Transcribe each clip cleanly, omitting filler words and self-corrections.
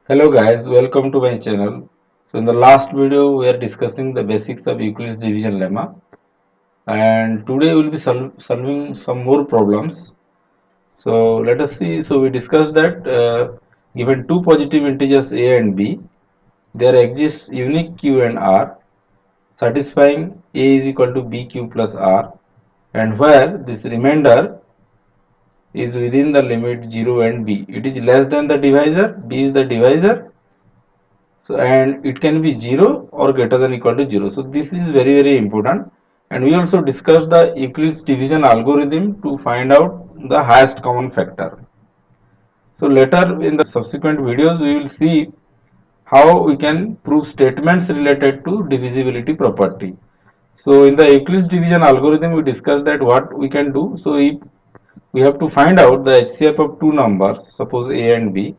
Hello guys, welcome to my channel. So in the last video we are discussing the basics of Euclid's division lemma, and today we will be solving some more problems. So let us see. So we discussed that given two positive integers a and b, there exists unique q and r satisfying a is equal to bq plus r, and where this remainder is within the limit 0 and b. It is less than the divisor, b is the divisor. So and it can be 0 or greater than equal to 0. So this is very important, and we also discussed the Euclid's division algorithm to find out the highest common factor. So later in the subsequent videos we will see how we can prove statements related to divisibility property. So in the Euclid's division algorithm we discussed that what we can do. So if we have to find out the HCF of two numbers, suppose a and b.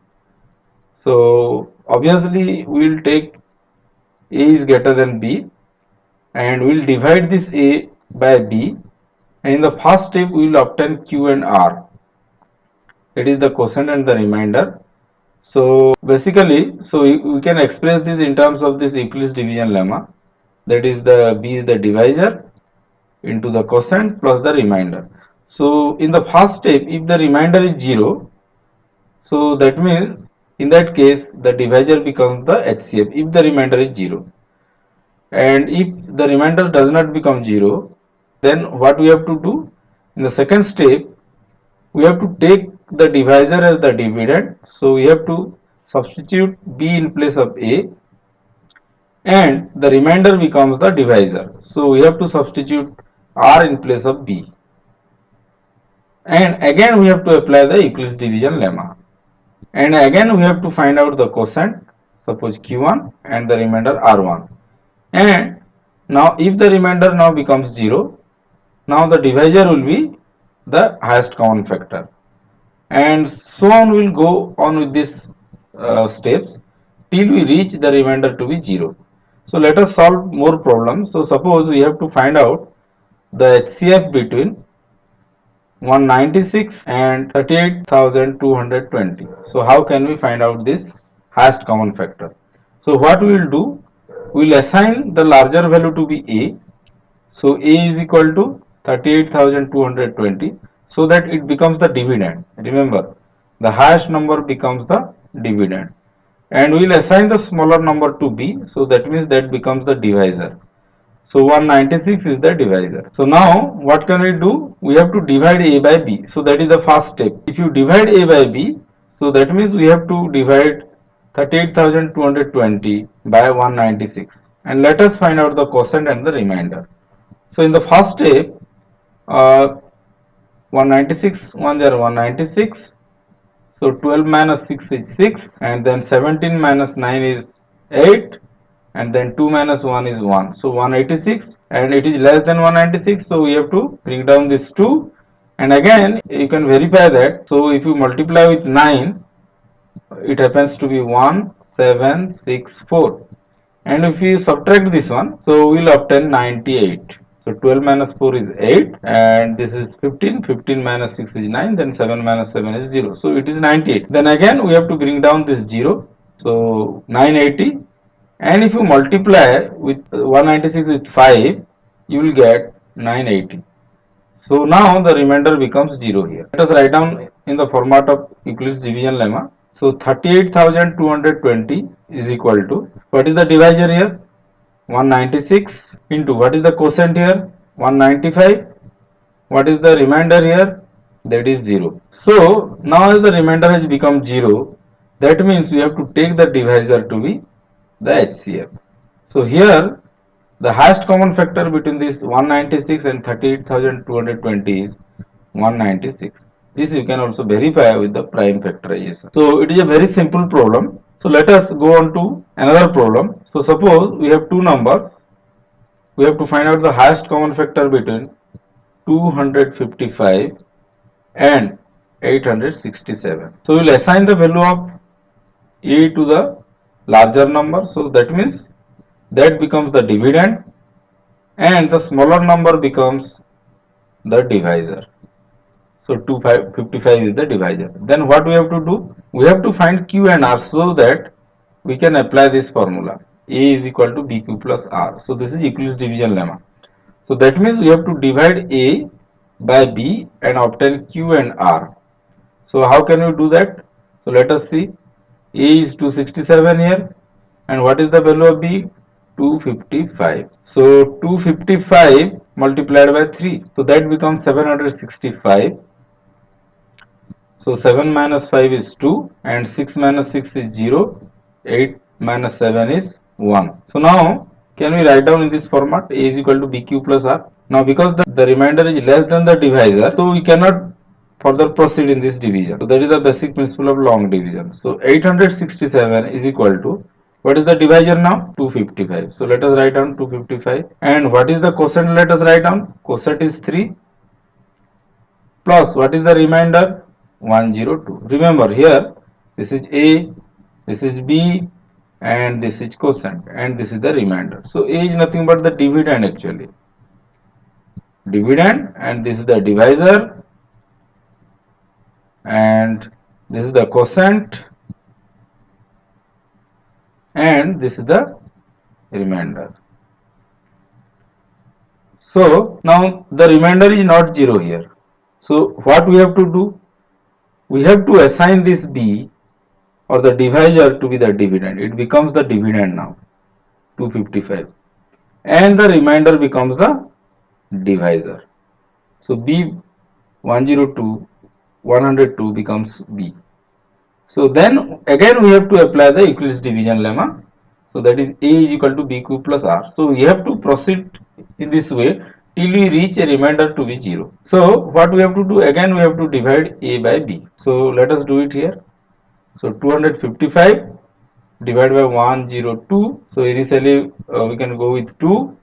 So obviously we will take a is greater than b, and we will divide this a by b, and in the first step we will obtain q and r, it is the quotient and the remainder. So basically, so we can express this in terms of this Euclid's division lemma, that is the b is the divisor into the quotient plus the remainder. So in the first step, if the remainder is 0, so that means in that case the divisor becomes the HCF if the remainder is 0. And if the remainder does not become 0, then what we have to do in the second step, we have to take the divisor as the dividend. So we have to substitute b in place of a, and the remainder becomes the divisor. So we have to substitute r in place of b, and again we have to apply the Euclid's division lemma, and again we have to find out the quotient, suppose q1 and the remainder r1. And now if the remainder now becomes 0, now the divisor will be the highest common factor, and so on will go on with these steps till we reach the remainder to be 0. So let us solve more problems. So suppose we have to find out the HCF between 196 and 38,220. So how can we find out this highest common factor? So what we will do, we will assign the larger value to be a. So a is equal to 38,220, so that it becomes the dividend. Remember, the highest number becomes the dividend, and we will assign the smaller number to b, so that means that becomes the divisor. So 196 is the divisor. So now what can we do? We have to divide a by b. So that is the first step. If you divide a by b, so that means we have to divide 38,220 by 196, and let us find out the quotient and the remainder. So in the first step, 196 1 are 196. So 12 minus 6 is 6, and then 17 minus 9 is 8, and then 2 minus 1 is 1. So 186, and it is less than 196, so we have to bring down this 2, and again you can verify that. So if you multiply with 9, it happens to be 1764, and if you subtract this one, so we will obtain 98. So 12 minus 4 is 8, and this is 15. 15 minus 6 is 9, then 7 minus 7 is 0. So it is 98. Then again we have to bring down this 0. So 980, and if you multiply with 196 with 5, you will get 980. So now the remainder becomes 0 here. Let us write down in the format of Euclid's division lemma. So 38,220 is equal to, what is the divisor here? 196 into, what is the quotient here? 195. What is the remainder here? That is 0. So now as the remainder has become 0, that means we have to take the divisor to be the HCF. So here the highest common factor between this 196 and 38,220 is 196. This you can also verify with the prime factorization. So it is a very simple problem. So let us go on to another problem. So suppose we have two numbers. We have to find out the highest common factor between 255 and 867. So we will assign the value of a to the larger number. So that means that becomes the dividend, and the smaller number becomes the divisor. So 255 is the divisor. Then what we have to do? We have to find q and r, so that we can apply this formula. A is equal to BQ plus R. So this is Euclid's division lemma. So that means we have to divide A by B and obtain Q and R. So how can we do that? So let us see. A is 267 here, and what is the value of B? 255. So 255 multiplied by 3. So that becomes 765. So 7 minus 5 is 2 and 6 minus 6 is 0. 8 minus 7 is 1. So now can we write down in this format? A is equal to BQ plus R. Now because the remainder is less than the divisor, so we cannot further proceed in this division. So that is the basic principle of long division. So 867 is equal to, what is the divisor now? 255. So let us write down 255. And what is the quotient? Let us write down. Quotient is 3 plus what is the remainder? 102. Remember here, this is A, this is B, and this is quotient, and this is the remainder. So A is nothing but the dividend actually. Dividend, and this is the divisor, and this is the quotient, and this is the remainder. So now the remainder is not 0 here. So what we have to do? We have to assign this B or the divisor to be the dividend. It becomes the dividend now, 255, and the remainder becomes the divisor. So B 102, 102 becomes B. So then again we have to apply the Euclid's division lemma. So that is A is equal to BQ plus R. So we have to proceed in this way till we reach a remainder to be 0. So what we have to do? Again we have to divide A by B. So let us do it here. So 255 divided by 102. So initially we can go with 2.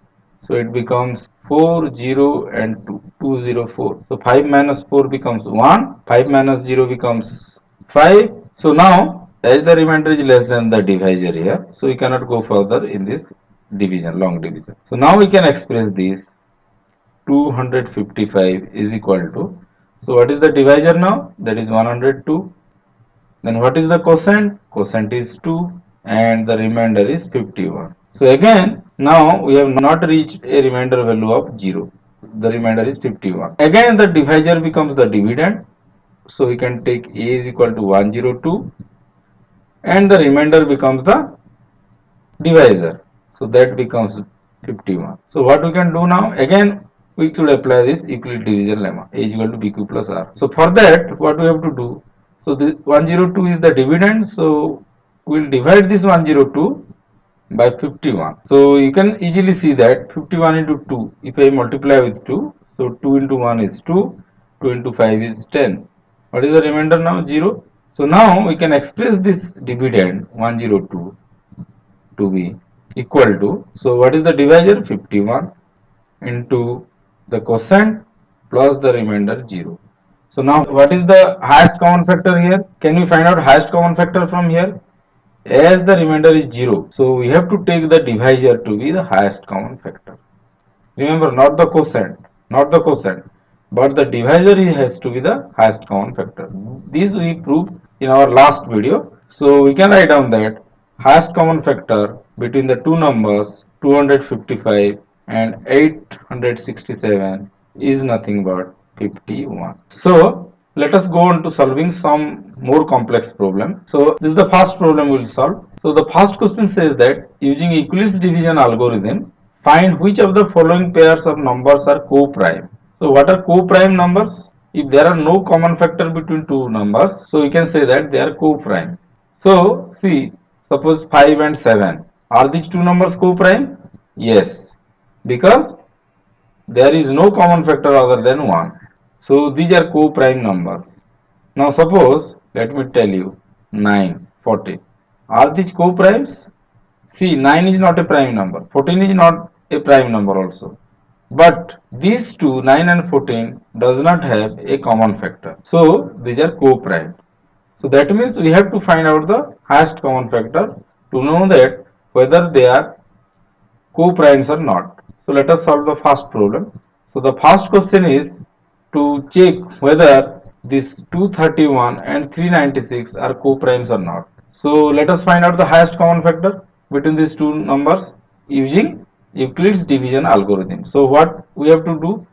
So it becomes 4, 0 and 2, 204. So 5 minus 4 becomes 1. 5 minus 0 becomes 5. So now as the remainder is less than the divisor here, so we cannot go further in this division, long division. So now we can express this 255 is equal to, so what is the divisor now? That is 102. Then what is the quotient? Quotient is 2 and the remainder is 51. So again, now we have not reached a remainder value of 0. The remainder is 51. Again the divisor becomes the dividend. So we can take A is equal to 102 and the remainder becomes the divisor. So that becomes 51. So what we can do now? Again we should apply this Euclid division lemma. A is equal to BQ plus R. So for that what we have to do? So this 102 is the dividend. So we will divide this 102 by 51. So you can easily see that 51 into 2. If I multiply with 2, so 2 into 1 is 2. 2 into 5 is 10. What is the remainder now? 0. So now we can express this dividend 102 to be equal to, so what is the divisor? 51 into the quotient plus the remainder 0. So now what is the highest common factor here? Can we find out highest common factor from here? As the remainder is 0, so we have to take the divisor to be the highest common factor. Remember, not the quotient, but the divisor has to be the highest common factor. This we proved in our last video. So we can write down that highest common factor between the two numbers 255 and 867 is nothing but 51. So let us go on to solving some more complex problem. So this is the first problem we will solve. So the first question says that using Euclid's division algorithm, find which of the following pairs of numbers are co-prime. So what are co-prime numbers? If there are no common factor between two numbers, so we can say that they are co-prime. So see, suppose 5 and 7. Are these two numbers co-prime? Yes, because there is no common factor other than 1. So these are co-prime numbers. Now suppose, let me tell you, 9, 14. Are these co-primes? See, 9 is not a prime number. 14 is not a prime number also. But these two, 9 and 14, does not have a common factor. So these are co-prime. So that means we have to find out the highest common factor to know that whether they are co-primes or not. So let us solve the first problem. So the first question is to check whether this 231 and 396 are co-primes or not. So let us find out the highest common factor between these two numbers using Euclid's division algorithm. So what we have to do?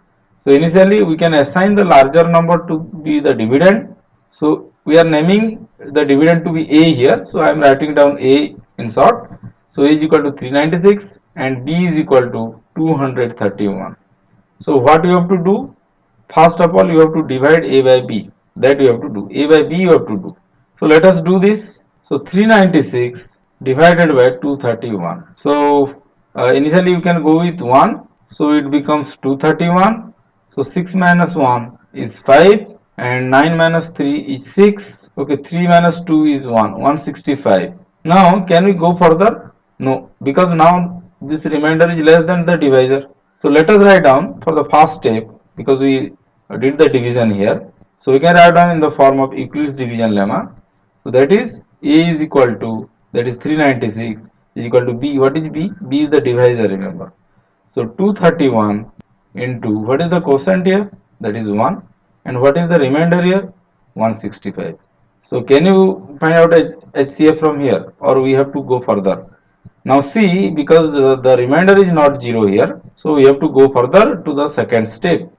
So initially we can assign the larger number to be the dividend. So we are naming the dividend to be A here. So I am writing down A in short. So A is equal to 396 and B is equal to 231. So what you have to do? First of all, you have to divide A by B. That you have to do. A by B you have to do. So let us do this. So 396 divided by 231. So initially you can go with 1. So it becomes 231. So 6 minus 1 is 5 and 9 minus 3 is 6. Okay, 3 minus 2 is 1, 165. Now can we go further? No, because now this remainder is less than the divisor. So let us write down for the first step, because we did the division here. So we can write down in the form of Euclid's division lemma. So that is A is equal to, that is 396 is equal to B. What is B? B is the divisor, remember. So 231 into, what is the quotient here? That is 1. And what is the remainder here? 165. So can you find out HCF from here, or we have to go further? Now see, because the remainder is not 0 here, so we have to go further to the second step.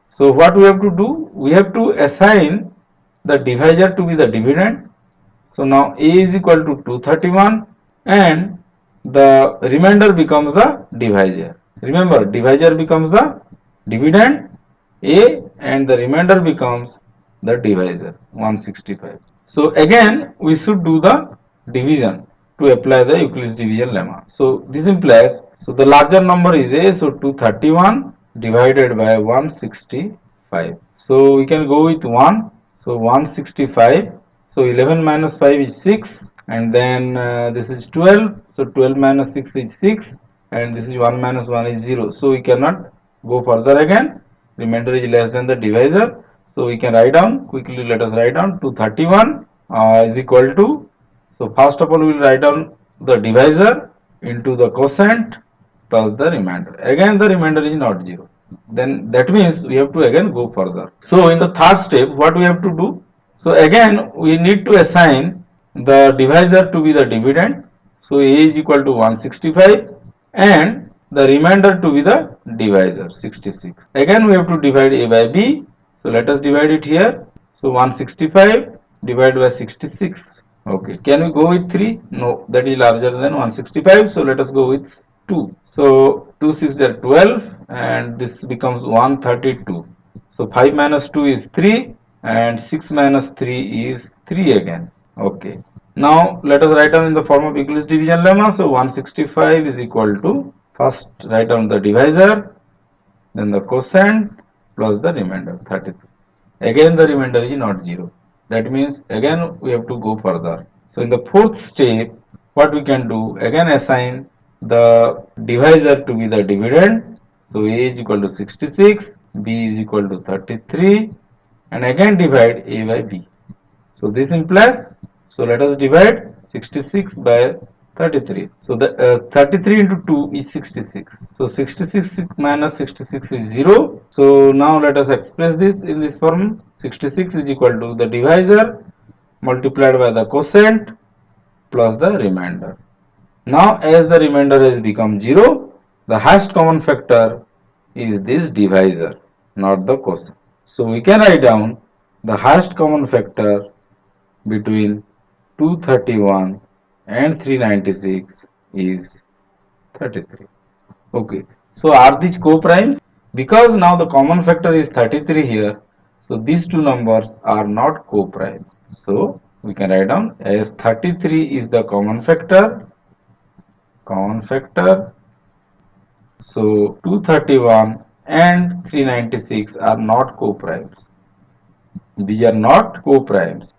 So what we have to do? We have to assign the divisor to be the dividend. So now A is equal to 231 and the remainder becomes the divisor. Remember, divisor becomes the dividend A and the remainder becomes the divisor 165. So again we should do the division to apply the Euclid's division lemma. So this implies, so the larger number is A, so 231 divided by 165. So we can go with 1, so 165. So 11 minus 5 is 6 and then this is 12. So 12 minus 6 is 6 and this is 1 minus 1 is 0. So we cannot go further again. Remainder is less than the divisor. So we can write down, quickly let us write down 231 is equal to, so first of all we will write down the divisor into the quotient plus the remainder. Again the remainder is not 0. Then that means we have to again go further. So in the third step what we have to do? So again we need to assign the divisor to be the dividend. So A is equal to 165 and the remainder to be the divisor 66. Again we have to divide A by B. So let us divide it here. So 165 divided by 66. Okay, can we go with 3? No, that is larger than 165. So let us go with 2. So 2 6 are 12 and this becomes 132. So 5 minus 2 is 3 and 6 minus 3 is 3 again. Okay. Now let us write down in the form of Euclid's division lemma. So 165 is equal to, first write down the divisor, then the quotient plus the remainder 33. Again the remainder is not 0. That means again we have to go further. So in the fourth step what we can do, again assign the divisor to be the dividend. So A is equal to 66, B is equal to 33 and again divide A by B. So this implies, so let us divide 66 by 33. So the 33 into 2 is 66. So 66 minus 66 is 0. So now let us express this in this form. 66 is equal to the divisor multiplied by the quotient plus the remainder. Now as the remainder has become 0, the highest common factor is this divisor, not the quotient. So we can write down the highest common factor between 231 and 396 is 33. Okay, so are these co-primes? Because now the common factor is 33 here, so these two numbers are not co-primes. So we can write down as 33 is the common factor. So 231 and 396 are not co-primes. These are not co-primes.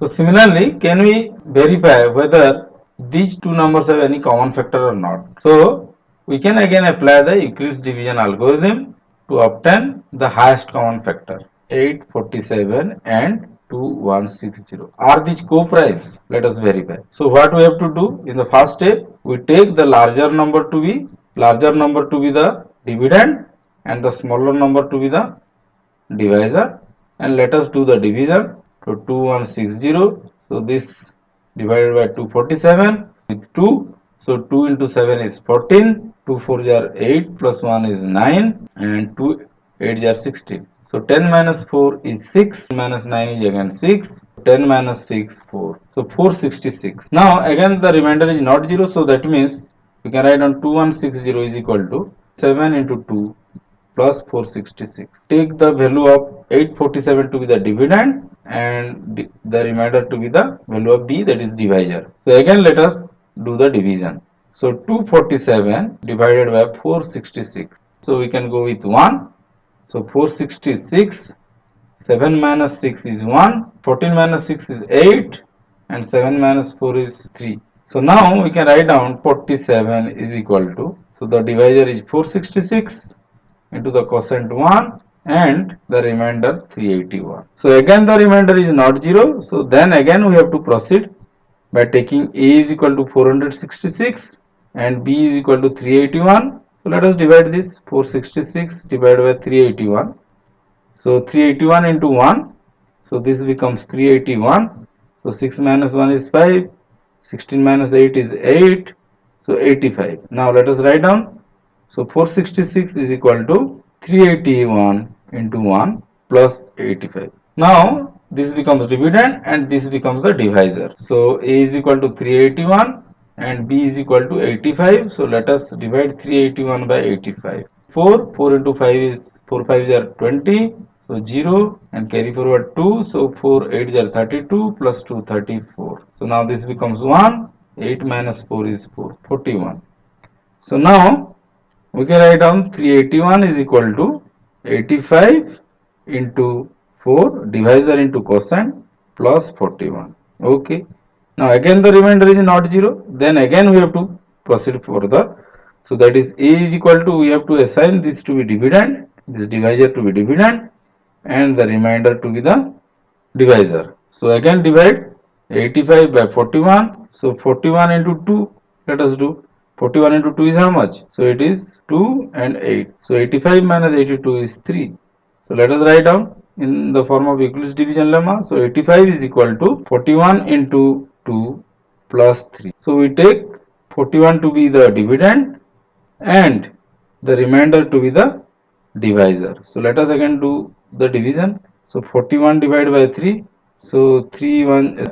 So similarly, can we verify whether these two numbers have any common factor or not? So we can again apply the Euclid's division algorithm to obtain the highest common factor, 847 and 2160. Are these co-primes? Let us verify. So what we have to do in the first step, we take the larger number to be the dividend and the smaller number to be the divisor, and let us do the division. So 2160, so this divided by 247 with 2. So 2 into 7 is 14. 2 4s are 8 plus 1 is 9 and 2 8s are 16. So 10 minus 4 is 6 minus 9 is again 6. 10 minus 6 4. So 466. Now again the remainder is not 0, so that means we can write on 2160 is equal to 7 into 2 plus 466. Take the value of 847 to be the dividend and the remainder to be the value of d, that is divisor. So again let us do the division. So 247 divided by 466. So we can go with 1. So 466, 7 minus 6 is 1, 14 minus 6 is 8 and 7 minus 4 is 3. So now we can write down 47 is equal to, so the divisor is 466 into the quotient 1 and the remainder 381. So again the remainder is not 0. So then again we have to proceed by taking a is equal to 466 and b is equal to 381. So let us divide this. 466 divided by 381. So 381 into 1. So this becomes 381. So 6 minus 1 is 5. 16 minus 8 is 8. So 85. Now let us write down. So 466 is equal to 381 into 1 plus 85. Now this becomes dividend and this becomes the divisor. So a is equal to 381 and b is equal to 85. So let us divide 381 by 85. 4 into 5 is 4 5s are 20. So 0 and carry forward 2. So 4 8s are 32 plus 2 34. So now this becomes 1. 8 minus 4 is 4 41. So now we can write down 381 is equal to 85 into 4 divisor into quotient plus 41. Okay. Now again the remainder is not 0. Then again we have to proceed further. So that is a is equal to, we have to assign this to be dividend, this divisor to be dividend and the remainder to be the divisor. So again divide 85 by 41. So 41 into 2, let us do. 41 into 2 is how much? So it is 2 and 8. So 85 minus 82 is 3. So let us write down in the form of Euclid's division lemma. So 85 is equal to 41 into 2 plus 3. So we take 41 to be the dividend and the remainder to be the divisor. So let us again do the division. So 41 divided by 3. So 3 1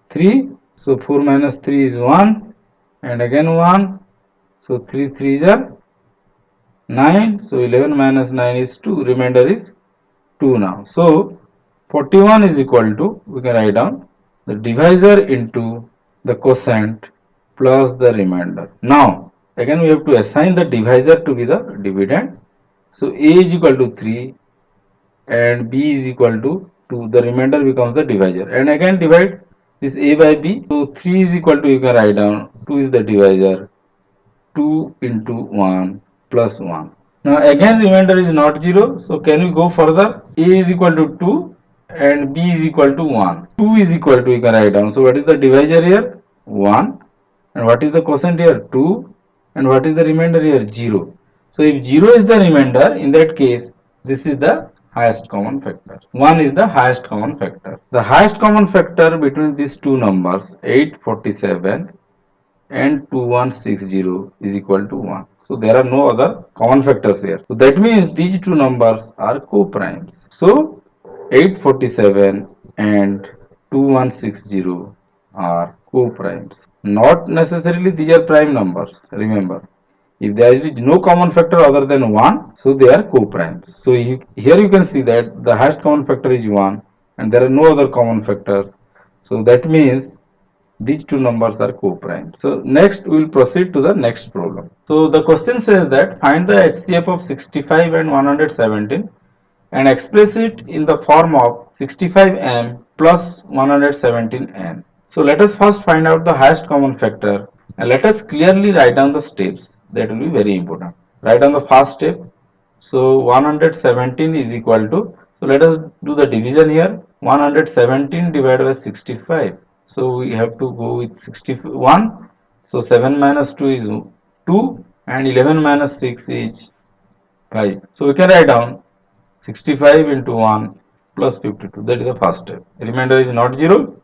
3. So 4 minus 3 is 1 and again 1. So 3 3s are 9. So 11 minus 9 is 2. Remainder is 2 now. So 41 is equal to, we can write down the divisor into the quotient plus the remainder. Now again we have to assign the divisor to be the dividend. So a is equal to 3 and b is equal to 2. The remainder becomes the divisor. And again divide this a by b. So 3 is equal to, you can write down 2 is the divisor. 2 into 1 plus 1. Now again remainder is not 0. So can we go further? A is equal to 2 and b is equal to 1. 2 is equal to, you can write down. So what is the divisor here? 1. And what is the quotient here? 2. And what is the remainder here? 0. So if 0 is the remainder, in that case this is the highest common factor. 1 is the highest common factor. The highest common factor between these two numbers 847 and 2160 is equal to 1. So there are no other common factors here. So that means these two numbers are co-primes. So 847 and 2160 are co-primes. Not necessarily these are prime numbers. Remember, if there is no common factor other than 1, so they are co-primes. So here you can see that the highest common factor is 1 and there are no other common factors. So that means these two numbers are co-primes. So next we will proceed to the next problem. So the question says that find the HCF of 65 and 117 and express it in the form of 65m plus 117n. So let us first find out the highest common factor and let us clearly write down the steps. That will be very important. Write down the first step. So 117 is equal to, so let us do the division here. 117 divided by 65. So we have to go with 61. So 7 minus 2 is 2 and 11 minus 6 is 5. So we can write down 65 into 1 plus 52. That is the first step. Remainder is not 0.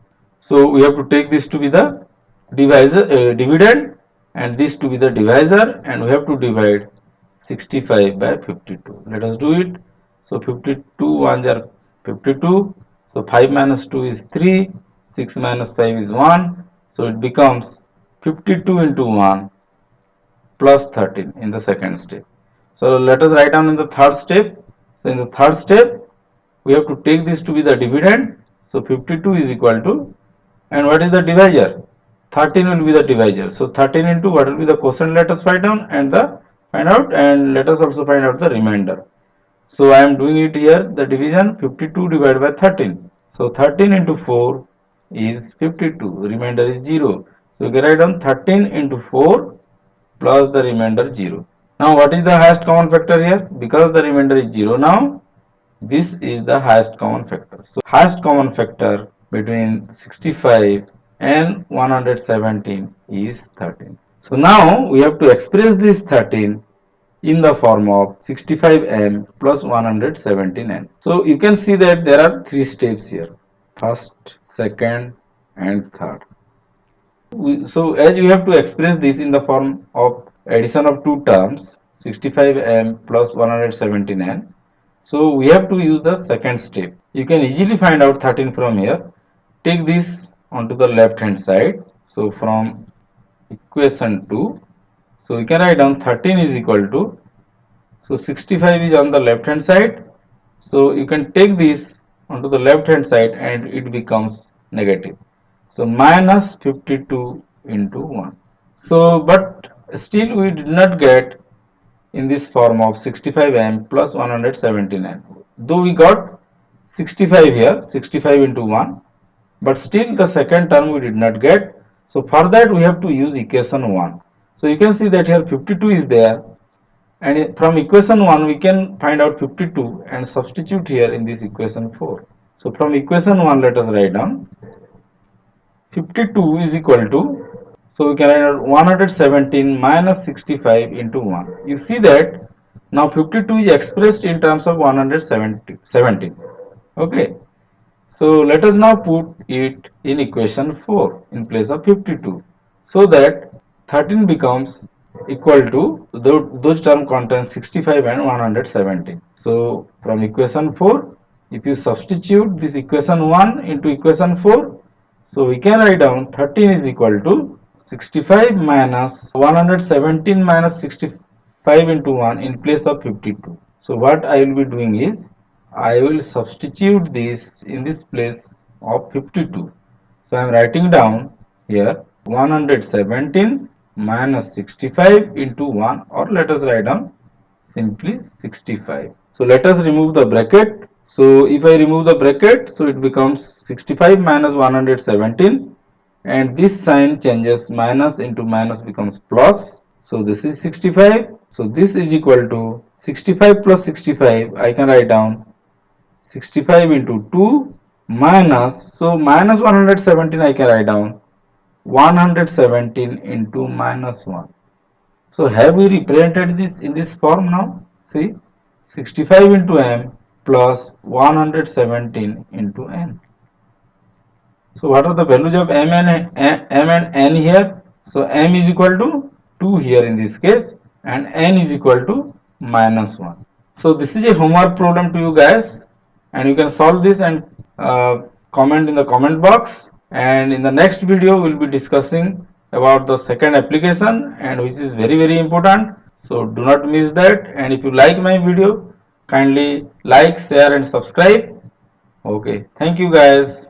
So we have to take this to be the dividend, and this to be the divisor, and we have to divide 65 by 52. Let us do it. So 52 ones are 52. So 5 minus 2 is 3. 6 minus 5 is 1. So it becomes 52 into 1 plus 13 in the second step. So let us write down in the third step. So in the third step, we have to take this to be the dividend. So 52 is equal to, and what is the divisor? 13 will be the divisor. So 13 into what will be the quotient? Let us find down and find out, and let us also find out the remainder. So I am doing it here, the division 52 divided by 13. So 13 into 4 is 52. Remainder is 0. So we can write down 13 into 4 plus the remainder 0. Now what is the highest common factor here? Because the remainder is 0 now, this is the highest common factor. So highest common factor between 65 and 117 is 13. So now we have to express this 13 in the form of 65m plus 117n. So you can see that there are three steps here. First, second and third. So as you have to express this in the form of addition of two terms, 65m plus 117n. So we have to use the second step. You can easily find out 13 from here. Take this onto the left hand side. So from equation 2, so we can write down 13 is equal to, so 65 is on the left hand side. So you can take this onto the left hand side and it becomes negative. So minus 52 into 1. So but still we did not get in this form of 65m plus 179. Though we got 65 here, 65 into 1, but still the second term we did not get. So for that we have to use equation 1. So you can see that here 52 is there, and from equation 1 we can find out 52 and substitute here in this equation 4. So from equation 1 let us write down 52 is equal to, so we can write out 117 minus 65 into 1. You see that now 52 is expressed in terms of 117. Okay. So let us now put it in equation 4 in place of 52. So that 13 becomes equal to, those terms contain 65 and 117. So from equation 4, if you substitute this equation 1 into equation 4, so we can write down 13 is equal to 65 minus 117 minus 65 into 1 in place of 52. So what I will be doing is, I will substitute this in this place of 52. So I am writing down here 117 minus 65 into 1, or let us write down simply 65. So let us remove the bracket. So if I remove the bracket, so it becomes 65 minus 117, and this sign changes, minus into minus becomes plus. So this is 65. So this is equal to 65 plus 65. I can write down 65 into 2 minus, so minus 117 I can write down 117 into minus 1. So have we represented this in this form now? See, 65 into m plus 117 into n. So what are the values of m and n here? So m is equal to 2 here in this case, and n is equal to minus 1. So this is a homework problem to you guys, and you can solve this and comment in the comment box. And in the next video we will be discussing about the second application, and which is very important. So do not miss that. And if you like my video, kindly like, share and subscribe. Okay, thank you guys.